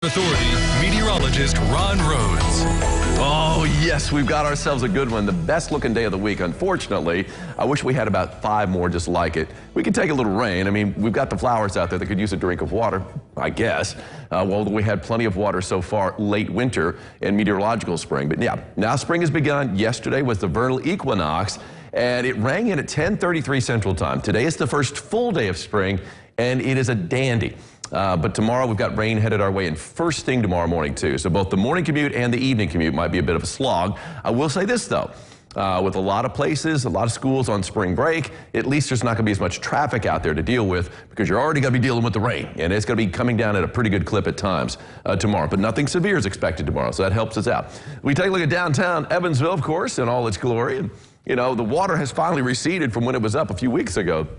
Authority meteorologist Ron Rhodes. Oh, yes, we've got ourselves a good one. The best looking day of the week. Unfortunately, I wish we had about 5 more just like it. We could take a little rain. I mean, we've got the flowers out there that could use a drink of water, I guess. Well, we had plenty of water so far late winter and meteorological spring. But yeah, now spring has begun. Yesterday was the vernal equinox, and it rang in at 10:33 Central Time. Today is the first full day of spring, and it is a dandy. But tomorrow we've got rain headed our way, and first thing tomorrow morning too. So both the morning commute and the evening commute might be a bit of a slog. I will say this though, with a lot of places, a lot of schools on spring break, at least there's not going to be as much traffic out there to deal with because you're already going to be dealing with the rain, and it's going to be coming down at a pretty good clip at times tomorrow. But nothing severe is expected tomorrow, so that helps us out. We take a look at downtown Evansville, of course, in all its glory. And, you know, the water has finally receded from when it was up a few weeks ago.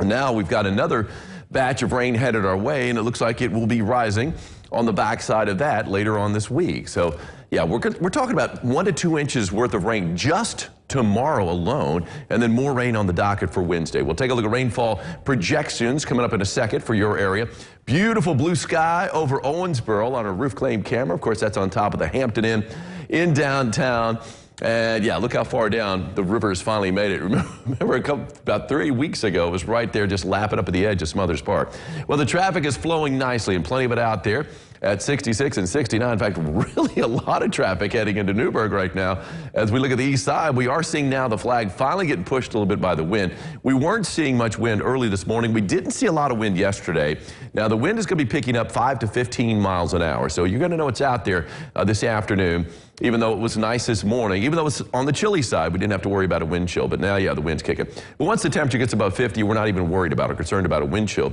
And now we've got another batch of rain headed our way, and it looks like it will be rising on the backside of that later on this week. So yeah, we're talking about 1 to 2 inches worth of rain just tomorrow alone, and then more rain on the docket for Wednesday. We'll take a look at rainfall projections coming up in a second for your area. Beautiful blue sky over Owensboro on a roof claim camera. Of course, that's on top of the Hampton Inn in downtown. And yeah, look how far down the river has finally made it. Remember about 3 weeks ago, it was right there just lapping up at the edge of Smothers Park. Well, the traffic is flowing nicely and plenty of it out there at 66 and 69. In fact, really a lot of traffic heading into Newburgh right now. As we look at the east side, we are seeing now the flag finally getting pushed a little bit by the wind. We weren't seeing much wind early this morning. We didn't see a lot of wind yesterday. Now, the wind is going to be picking up 5 to 15 miles an hour. So you're going to know it's out there this afternoon. Even though it was nice this morning, even though it's on the chilly side, we didn't have to worry about a wind chill. But now, yeah, the wind's kicking. But once the temperature gets above 50, we're not even worried about or concerned about a wind chill.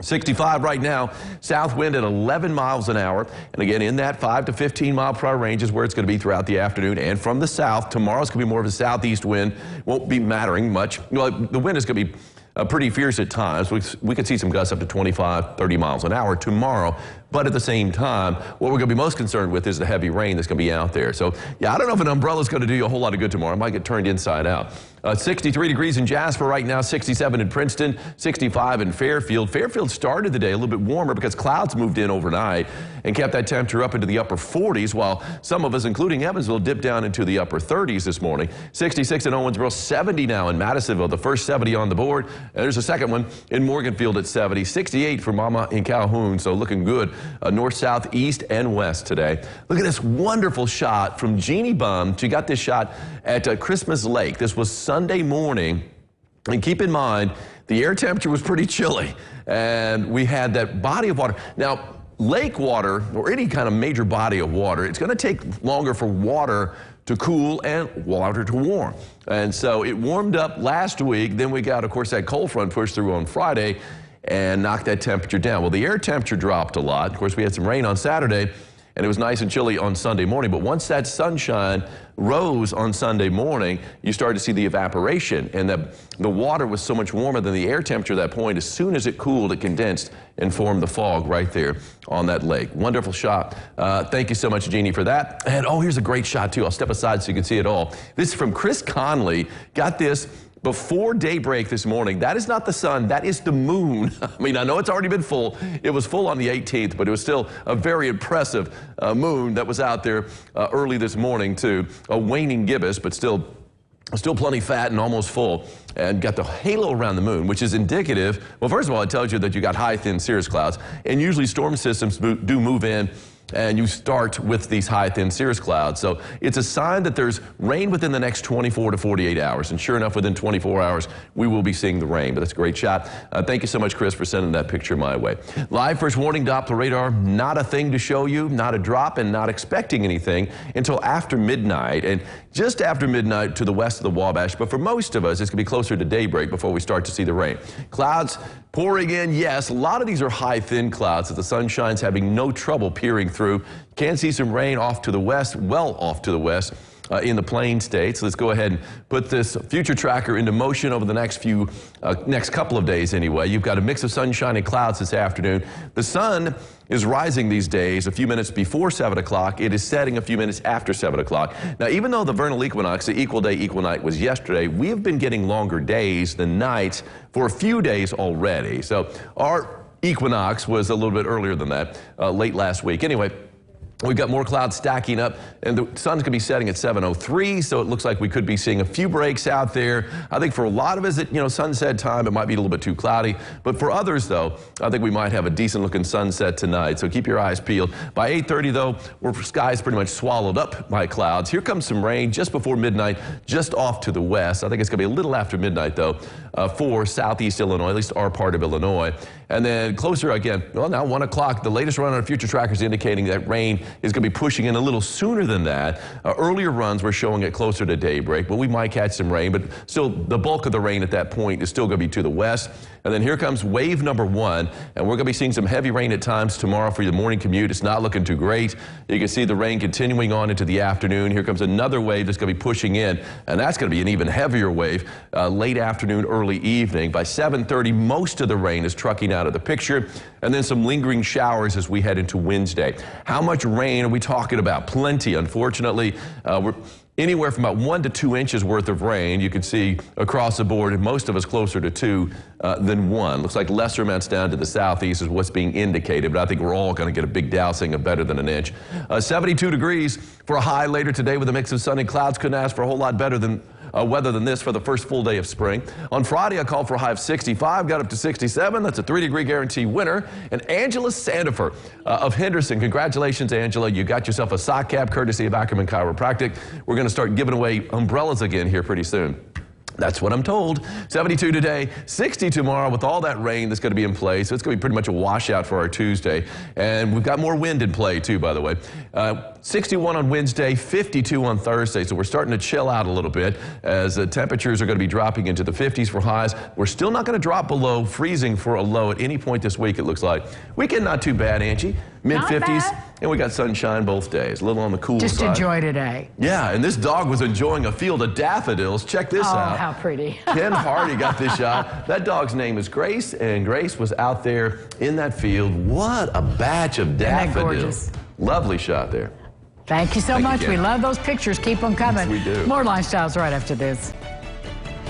65 right now, south wind at 11 miles an hour. And again, in that 5 to 15 mile per hour range is where it's going to be throughout the afternoon. And from the south, tomorrow's going to be more of a southeast wind. Won't be mattering much. Well, the wind is going to be pretty fierce at times. We could see some gusts up to 25, 30 miles an hour tomorrow. But at the same time, what we're going to be most concerned with is the heavy rain that's going to be out there. So, yeah, I don't know if an umbrella is going to do you a whole lot of good tomorrow. It might get turned inside out. 63 degrees in Jasper right now, 67 in Princeton, 65 in Fairfield. Fairfield started the day a little bit warmer because clouds moved in overnight and kept that temperature up into the upper 40s, while some of us, including Evansville, dipped down into the upper 30s this morning. 66 in Owensboro, 70 now in Madisonville, the first 70 on the board. And there's a second one in Morganfield at 70, 68 for Mama in Calhoun, so looking good. North, south, east, and west today. Look at this wonderful shot from Jeannie Bum. She got this shot at Christmas Lake. This was Sunday morning. And keep in mind, the air temperature was pretty chilly. And we had that body of water. Now, lake water, or any kind of major body of water, it's going to take longer for water to cool and water to warm. And so it warmed up last week. Then we got, of course, that cold front pushed through on Friday and knocked that temperature down. Well, the air temperature dropped a lot. Of course, we had some rain on Saturday, and it was nice and chilly on Sunday morning. But once that sunshine rose on Sunday morning, you started to see the evaporation, and the water was so much warmer than the air temperature at that point. As soon as it cooled, it condensed and formed the fog right there on that lake. Wonderful shot. Thank you so much, Jeannie, for that. And oh, here's a great shot, too. I'll step aside so you can see it all. This is from Chris Conley. Got this before daybreak this morning. That is not the sun, that is the moon. I mean, I know it's already been full. It was full on the 18th, but it was still a very impressive moon that was out there early this morning too. A waning gibbous, but still plenty fat and almost full, and got the halo around the moon, which is indicative. Well, first of all, it tells you that you got high, thin cirrus clouds, and usually storm systems do move in, and you start with these high, thin cirrus clouds. So it's a sign that there's rain within the next 24 to 48 hours. And sure enough, within 24 hours, we will be seeing the rain. But that's a great shot. Thank you so much, Chris, for sending that picture my way. Live first warning Doppler radar, not a thing to show you, not a drop, and not expecting anything until after midnight. And just after midnight to the west of the Wabash. But for most of us, it's going to be closer to daybreak before we start to see the rain. Clouds pouring in, yes. A lot of these are high, thin clouds that the sunshine's having no trouble peering through. Can see some rain off to the west, well off to the west. In the Plain States. Let's go ahead and put this future tracker into motion over the next couple of days anyway. You've got a mix of sunshine and clouds this afternoon. The sun is rising these days a few minutes before 7 o'clock. It is setting a few minutes after 7 o'clock. Now, even though the vernal equinox, the equal day, equal night was yesterday, we have been getting longer days than nights for a few days already. So our equinox was a little bit earlier than that, late last week. Anyway, we've got more clouds stacking up, and the sun's going to be setting at 7:03, so it looks like we could be seeing a few breaks out there. I think for a lot of us at sunset time, it might be a little bit too cloudy, but for others, though, I think we might have a decent-looking sunset tonight, so keep your eyes peeled. By 8:30, though, our sky's pretty much swallowed up by clouds. Here comes some rain just before midnight, just off to the west. I think it's going to be a little after midnight, though, for southeast Illinois, at least our part of Illinois. And then closer again, well, now 1 o'clock, the latest run on future trackers indicating that rain is going to be pushing in a little sooner than that. Earlier runs were showing it closer to daybreak, but we might catch some rain. But still, the bulk of the rain at that point is still going to be to the west. And then here comes wave number 1, and we're going to be seeing some heavy rain at times tomorrow for your morning commute. It's not looking too great. You can see the rain continuing on into the afternoon. Here comes another wave that's going to be pushing in, and that's going to be an even heavier wave late afternoon, early evening. By 7:30, most of the rain is trucking out of the picture, and then some lingering showers as we head into Wednesday. How much rain are we talking about? Plenty, unfortunately. We're anywhere from about 1 to 2 inches worth of rain. You can see across the board, and most of us closer to 2 than 1. Looks like lesser amounts down to the southeast is what's being indicated, but I think we're all going to get a big dousing of better than an inch. 72 degrees for a high later today with a mix of sun and clouds. Couldn't ask for a whole lot better than weather than this for the first full day of spring. On Friday, I called for a high of 65, got up to 67. That's a 3-degree guarantee winner. And Angela Sandifer of Henderson. Congratulations, Angela. You got yourself a sock cap courtesy of Ackerman Chiropractic. We're going to start giving away umbrellas again here pretty soon. That's what I'm told. 72 today, 60 tomorrow with all that rain that's going to be in play. So it's going to be pretty much a washout for our Tuesday. And we've got more wind in play too, by the way. 61 on Wednesday, 52 on Thursday. So we're starting to chill out a little bit as the temperatures are going to be dropping into the 50s for highs. We're still not going to drop below freezing for a low at any point this week, it looks like. Weekend not too bad, Angie. Mid-50s. And we got sunshine both days. A little on the cool side. Just enjoy today. Yeah, and this dog was enjoying a field of daffodils. Check this out. Oh, how pretty. Ken Hardy got this shot. That dog's name is Grace, and Grace was out there in that field. What a batch of daffodils. Lovely shot there. Thank you so much. We love those pictures. Keep them coming. Yes, we do. More Lifestyles right after this.